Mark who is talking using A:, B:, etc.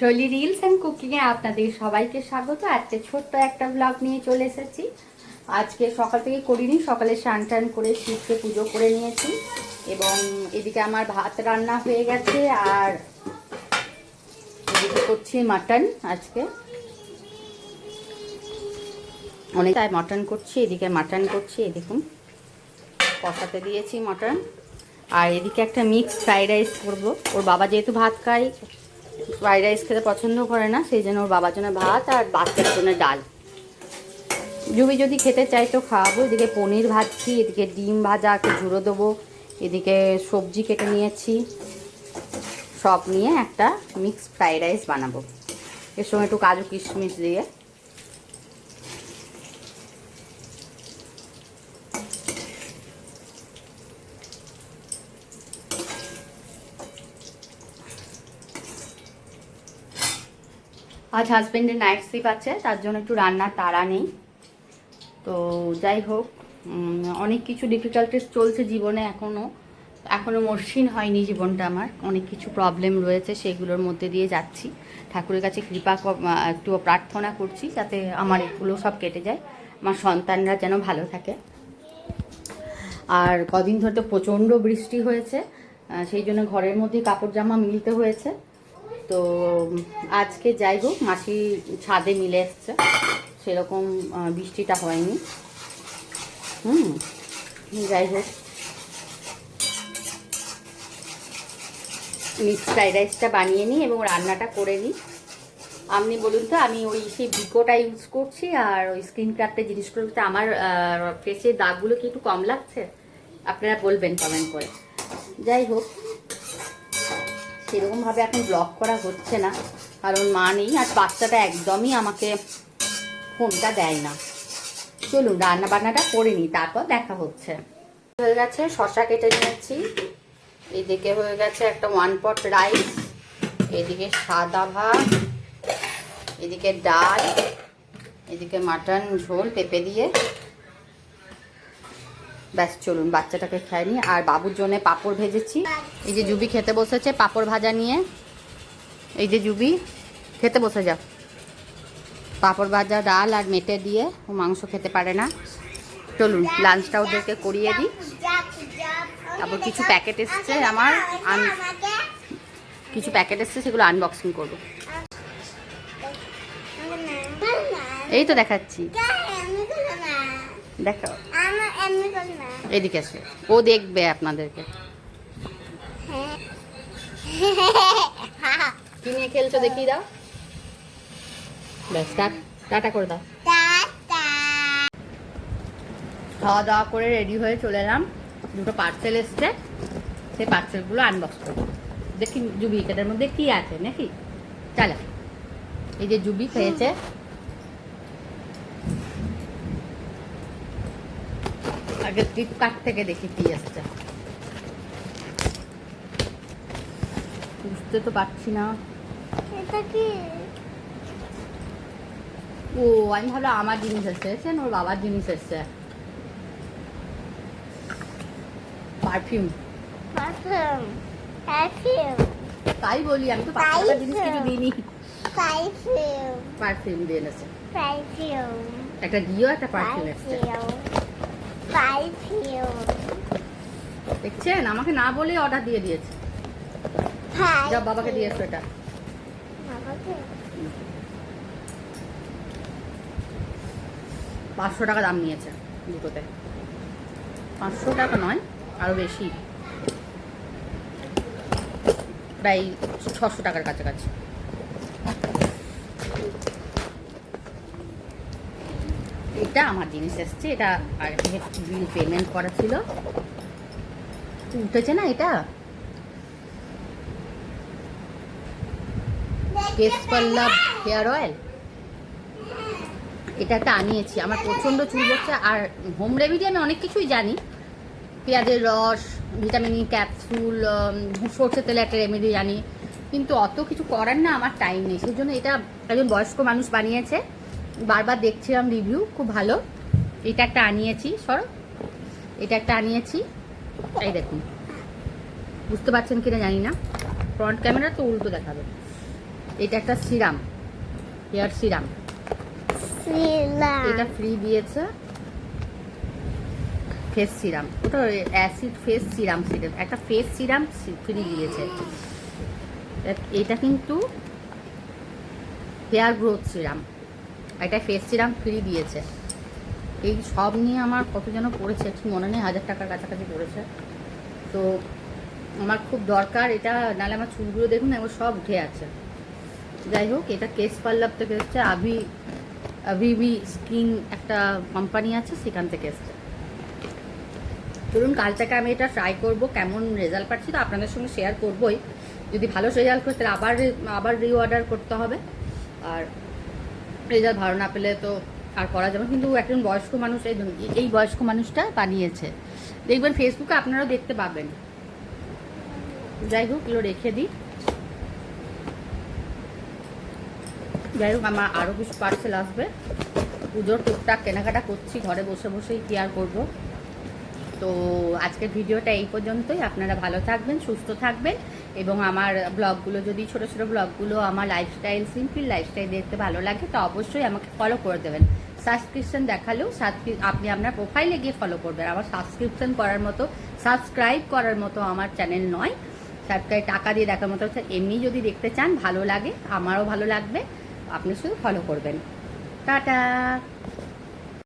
A: শৈলী reels and কুকিংয়ে আপনাদের সবাইকে স্বাগত। আজকে ছোট্ট একটা ব্লগ নিয়ে চলে এসেছি। আজকে সকাল থেকে করিনি, সকালে স্নান টান করে শিবকে পুজো করে নিয়েছি এবং এদিকে আমার ভাত রান্না হয়ে গেছে আর এদিকে করছি মাটন। আজকে অনেকটাই মাটন করছি, এদিকে মাটন করছি, এই দেখুন কষাতে দিয়েছি মাটন। আর এদিকে একটা মিক্স ফ্রাইড রাইস করবো। ওর বাবা যেহেতু ভাত খায়, ফ্রাইড রাইস খেতে পছন্দ করে না, সেই জন্য ওর বাবার জন্য ভাত আর বাচ্চার জন্য ডাল। জুবি যদি খেতে চাই তো খাওয়াবো। এদিকে পনির ভাজছি, এদিকে ডিম ভাজা একটু ঝুড়ো দেবো, এদিকে সবজি কেটে নিয়েছি, সব নিয়ে একটা মিক্স ফ্রাইড রাইস বানাবো এর সঙ্গে একটু কাজু কিশমিশ দিয়ে। আজ হাজব্যান্ডের নাইট শিফট আছে, তার জন্য একটু রান্নার তাড়া নেই। তো যাই হোক, অনেক কিছু ডিফিকাল্টিস চলছে জীবনে, এখনও মসৃণ হয়নি জীবনটা আমার। অনেক কিছু প্রবলেম রয়েছে, সেগুলোর মধ্যে দিয়ে যাচ্ছি। ঠাকুরের কাছে কৃপা একটু প্রার্থনা করছি যাতে আমার এগুলো সব কেটে যায়, আমার সন্তানরা যেন ভালো থাকে। আর কদিন ধরে তো প্রচণ্ড বৃষ্টি হয়েছে, সেই জন্য ঘরের মধ্যে কাপড় জামা মিলতে হয়েছে। তো আজকে যাই হোক, মাসি ছাদে মিলে এসছে, সেরকম বৃষ্টিটা হয়নি। যাই হোক, মিক্স ফ্রাইড রাইসটা বানিয়ে নিই এবং রান্নাটা করে নিই। আপনি বলুন তো, আমি ওই সেই ভিকোটা ইউজ করছি আর ওই স্ক্রিন ক্রাফটের জিনিসগুলোতে আমার ফেসের দাগগুলো কি একটু কম লাগছে? আপনারা বলবেন কমেন্ট করে। যাই হোক, সেরকমভাবে এখন ব্লগ করা হচ্ছে না, কারণ মা নেই আর বাচ্চাটা একদমই আমাকে ফোনটা দেয় না। চলুন রান্না বান্নাটা করে নিই, তারপর দেখা হচ্ছে। হয়ে গেছে, শসা কেটে নিয়েছি, এদিকে হয়ে গেছে একটা 1 পট রাইস, এদিকে সাদা ভাত, এদিকে ডাল, এদিকে মাটন ঝোল পেঁপে দিয়ে। ব্যাস চলুন বাচ্চাটাকে খাই নি। আর বাবুর জন্য পাঁপড় ভেজেছি। এই যে জুবি খেতে বসেছে পাঁপড় ভাজা নিয়ে। এই যে জুবি খেতে বসে যাও। পাঁপড় ভাজা, ডাল আর মেটে দিয়ে, ও মাংস খেতে পারে না। চলুন লাঞ্চটা ওদেরকে করিয়ে দিই। তারপর কিছু প্যাকেট এসছে আমার, কিছু প্যাকেট এসছে, সেগুলো আনবক্সিং করব। এই তো দেখাচ্ছি, দেখো এদিকে এসে ও দেখবে আপনাদেরকে। কি নিয়ে খেলছো দেখিয়ে দাও। ব্যাস টাটা করে দাও। খাওয়া দাওয়া করে রেডি হয়ে চলে এলাম। দুটো পার্সেল এসছে, সেই পার্সেলগুলো আনবক্স করবো। দেখি জুবি এটার মধ্যে কি আছে নাকি। চলো, এই যে জুবি খেয়েছে। আগে ফ্লিপকার্ট থেকে দেখি কি আসছে, বুঝতে তো পারছি না এটা কি। ও আমি ভাবলাম আমার জিনিস এসছে, ওর বাবার জিনিস এসছে। পারফিউম, তাই বলি, আমি তো পাঁচটা জিনিস কিছু দিইনি। পারফিউম দিয়ে এনেছে, একটা ডিও একটা পারফিউম এসছে। দেখছেন, আমাকে না বলে অর্ডার দিয়ে দিয়েছে। যা বাবাকে দিয়েছো এটা। 500 টাকা দাম নিয়েছে দুটোতে। 500 টাকা নয়, আরো বেশি, প্রায় 600 টাকার কাছাকাছি। এটা আমার জিনিস এসছে, এটা আগে থেকে বিল পেমেন্ট করা ছিল। উঠেছে না, এটা কেশ পল্লব হেয়ার অয়েল। এটা একটা আনিয়েছি, আমার প্রচণ্ড চুল পড়ছে। আর হোম রেমেডি আমি অনেক কিছুই জানি, পেঁয়াজের রস, ভিটামিন ই ক্যাপসুল, সর্ষের তেলে একটা রেমেডি জানি, কিন্তু অত কিছু করার না আমার টাইম নেই। সেই জন্য এটা একজন বয়স্ক মানুষ বানিয়েছে, বারবার দেখছিলাম রিভিউ, খুব ভালো। এটা একটা আনিয়েছি, এটা একটা আনিয়েছি। এই দেখুন, বুঝতে পারছেন কিনা জানি না, ফ্রন্ট ক্যামেরা তো উল্টো দেখাবে। এটা একটা সিরাম, হেয়ার সিরাম, এটা ফ্রি দিয়েছে। ফেস সিরাম, ওটা অ্যাসিড ফেস সিরাম, একটা ফেস সিরাম ফ্রি দিয়েছে। এটা কিন্তু হেয়ার গ্রোথ সিরাম, এটা ফেস সিরাম ফ্রি দিয়েছে। এই সব নিয়ে আমার কত যেন পড়েছে ঠিক মনে নেই, 1000 টাকার কাছাকাছি পড়েছে। তো আমার খুব দরকার এটা, নাহলে আমার চুলগুলো দেখুন এবার সব উঠে আছে। যাই হোক, এটা কেস পার্লার থেকে এসছে, আভিভি স্কিন একটা কোম্পানি আছে, সেখান থেকে এসছে। ধরুন কাল থেকে আমি এটা ট্রাই করব, কেমন রেজাল্ট পাচ্ছি তো আপনাদের সঙ্গে শেয়ার করবই। যদি ভালো রেজাল্ট করে তাহলে আবার রিঅর্ডার করতে হবে, আর রেজাল্ট ভালো না পেলে তো আর করা যাবে। কিন্তু একজন বয়স্ক মানুষ, এই বয়স্ক মানুষটা বানিয়েছে, দেখবেন ফেসবুকে আপনারাও দেখতে পাবেন। যাই হোক, এগুলো রেখে দিই। যাই হোক, আমার আরও কিছু পার্সেল আসবে, পুজোর টুকটাক কেনাকাটা করছি, ঘরে বসে বসেই কি আর করবো। তো আজকের ভিডিওটা এই পর্যন্তই। আপনারা ভালো থাকবেন, সুস্থ থাকবেন, এবং আমার ব্লগগুলো, যদি ছোটো ছোটো ব্লগগুলো আমার লাইফস্টাইল, সিম্পল লাইফস্টাইল দেখতে ভালো লাগে তো অবশ্যই আমাকে ফলো করে দেবেন। সাবস্ক্রিপশন দেখালেও আপনি আপনার প্রোফাইলে গিয়ে ফলো করবেন। আমার সাবস্ক্রিপশন করার মতো, সাবস্ক্রাইব করার মতো আমার চ্যানেল নয়, সাবস্ক্রাইব টাকা দিয়ে দেখার মতো। এমনি যদি দেখতে চান, ভালো লাগে, আমারও ভালো লাগবে, আপনি শুধু ফলো করবেন। টাটা।